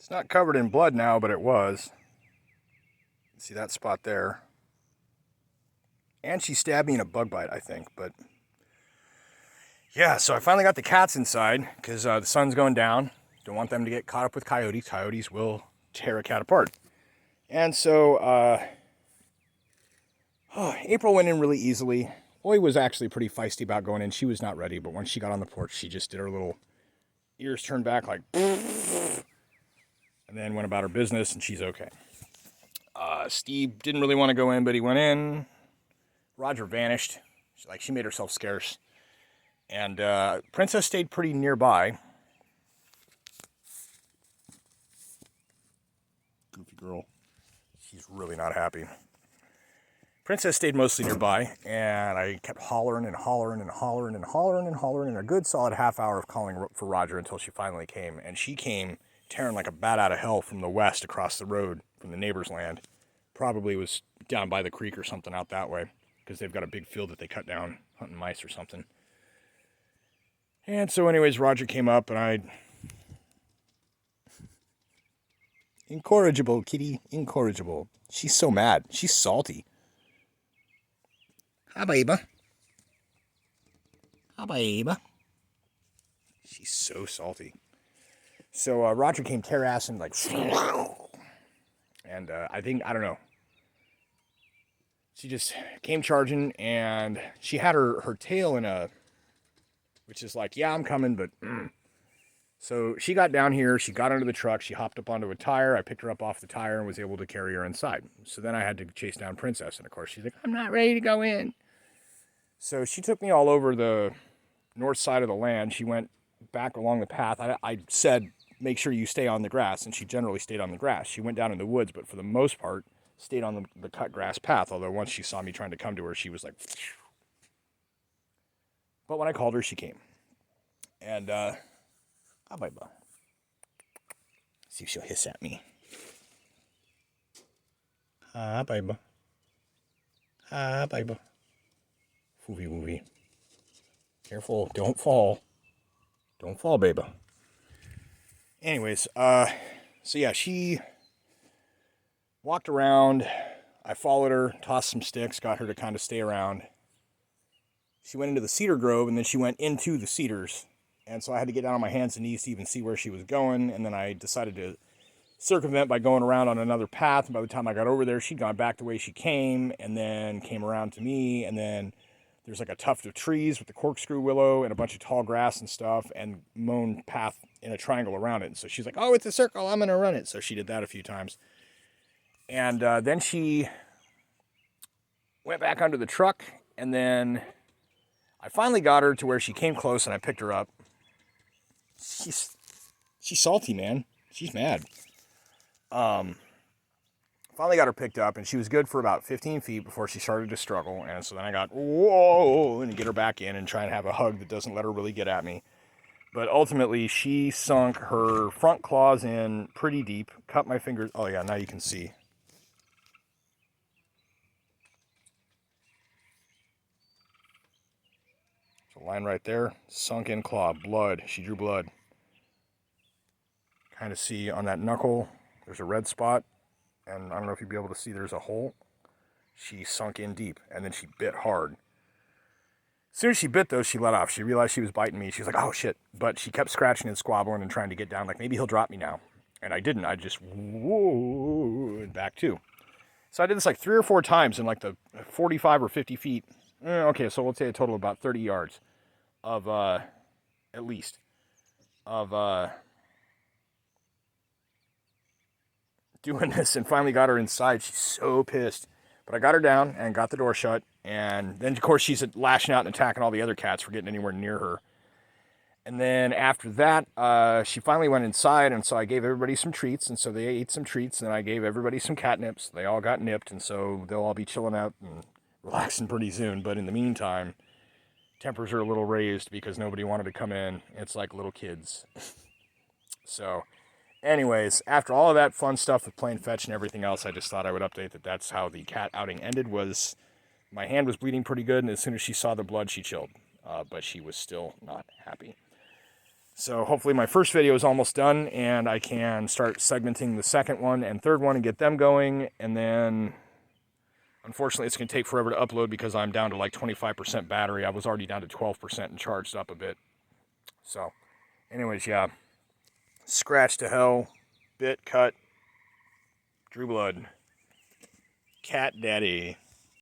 It's not covered in blood now, but it was. See that spot there? And she stabbed me in a bug bite, I think. But yeah, so I finally got the cats inside because the sun's going down. Don't want them to get caught up with coyotes. Coyotes will tear a cat apart. And so April went in really easily. Oi was actually pretty feisty about going in. She was not ready, but when she got on the porch, she just did her little ears turned back like, and then went about her business, and she's okay. Steve didn't really want to go in, but he went in. Roger vanished. She made herself scarce. And Princess stayed pretty nearby. Goofy girl. She's really not happy. Princess stayed mostly nearby, and I kept hollering and hollering and hollering and hollering and hollering, and a good solid half hour of calling for Roger until she finally came. And she came tearing like a bat out of hell from the west across the road from the neighbor's land. Probably was down by the creek or something out that way, because they've got a big field that they cut down hunting mice or something. And so anyways, Roger came up, and I... Incorrigible, kitty. Incorrigible. She's so mad. She's salty. Hi, baby. Hi, baby. She's so salty. So Roger came tear-assing, like... And I don't know. She just came charging, and she had her tail in a... Which is like, yeah, I'm coming, but... So she got down here, she got under the truck, she hopped up onto a tire, I picked her up off the tire and was able to carry her inside. So then I had to chase down Princess, and of course she's like, I'm not ready to go in. So she took me all over the north side of the land. She went back along the path. I said, make sure you stay on the grass, and she generally stayed on the grass. She went down in the woods, but for the most part, stayed on the cut grass path, although once she saw me trying to come to her, she was like... But when I called her, she came. And, bye. See if she'll hiss at me. Hi, baby. Hi, baby. Foofy woofy. Careful, don't fall. Don't fall, baby. Anyways, so yeah, she walked around. I followed her, tossed some sticks, got her to kind of stay around. She went into the cedar grove, and then she went into the cedars. And so I had to get down on my hands and knees to even see where she was going. And then I decided to circumvent by going around on another path. And by the time I got over there, she'd gone back the way she came, and then came around to me. And then there's like a tuft of trees with the corkscrew willow and a bunch of tall grass and stuff, and mown path in a triangle around it. And so she's like, oh, it's a circle, I'm going to run it. So she did that a few times. And then she went back under the truck, and then I finally got her to where she came close, and I picked her up. She's salty, man. She's mad. Finally got her picked up, and she was good for about 15 feet before she started to struggle. And so then I got, whoa, and get her back in and try and have a hug that doesn't let her really get at me. But ultimately, she sunk her front claws in pretty deep, cut my fingers. Oh yeah, now you can see. There's a line right there, sunk in claw, blood. She drew blood. Kind of see on that knuckle, there's a red spot, and I don't know if you'll be able to see there's a hole. She sunk in deep, and then she bit hard. As soon as she bit, though, she let off. She realized she was biting me. She was like, oh, shit. But she kept scratching and squabbling and trying to get down, like, maybe he'll drop me now. And I didn't. I just, whoa, and back too. So I did this like 3 or 4 times in like the 45 or 50 feet. Okay, so let's say a total of about 30 yards of, at least, of, doing this, and finally got her inside. She's so pissed. But I got her down and got the door shut, and then, of course, she's lashing out and attacking all the other cats for getting anywhere near her. And then after that, she finally went inside, and so I gave everybody some treats, and so they ate some treats, and I gave everybody some catnips. They all got nipped, and so they'll all be chilling out and relaxing pretty soon. But in the meantime, tempers are a little raised because nobody wanted to come in. It's like little kids. So... anyways, after all of that fun stuff with playing fetch and everything else, I just thought I would update that that's how the cat outing ended. Was my hand was bleeding pretty good, and as soon as she saw the blood, she chilled. But she was still not happy. So hopefully my first video is almost done, and I can start segmenting the second one and third one and get them going. And then, unfortunately, it's going to take forever to upload because I'm down to like 25% battery. I was already down to 12% and charged up a bit. So, anyways, yeah. Scratch to hell, bit cut, Drew Blood, Cat Daddy.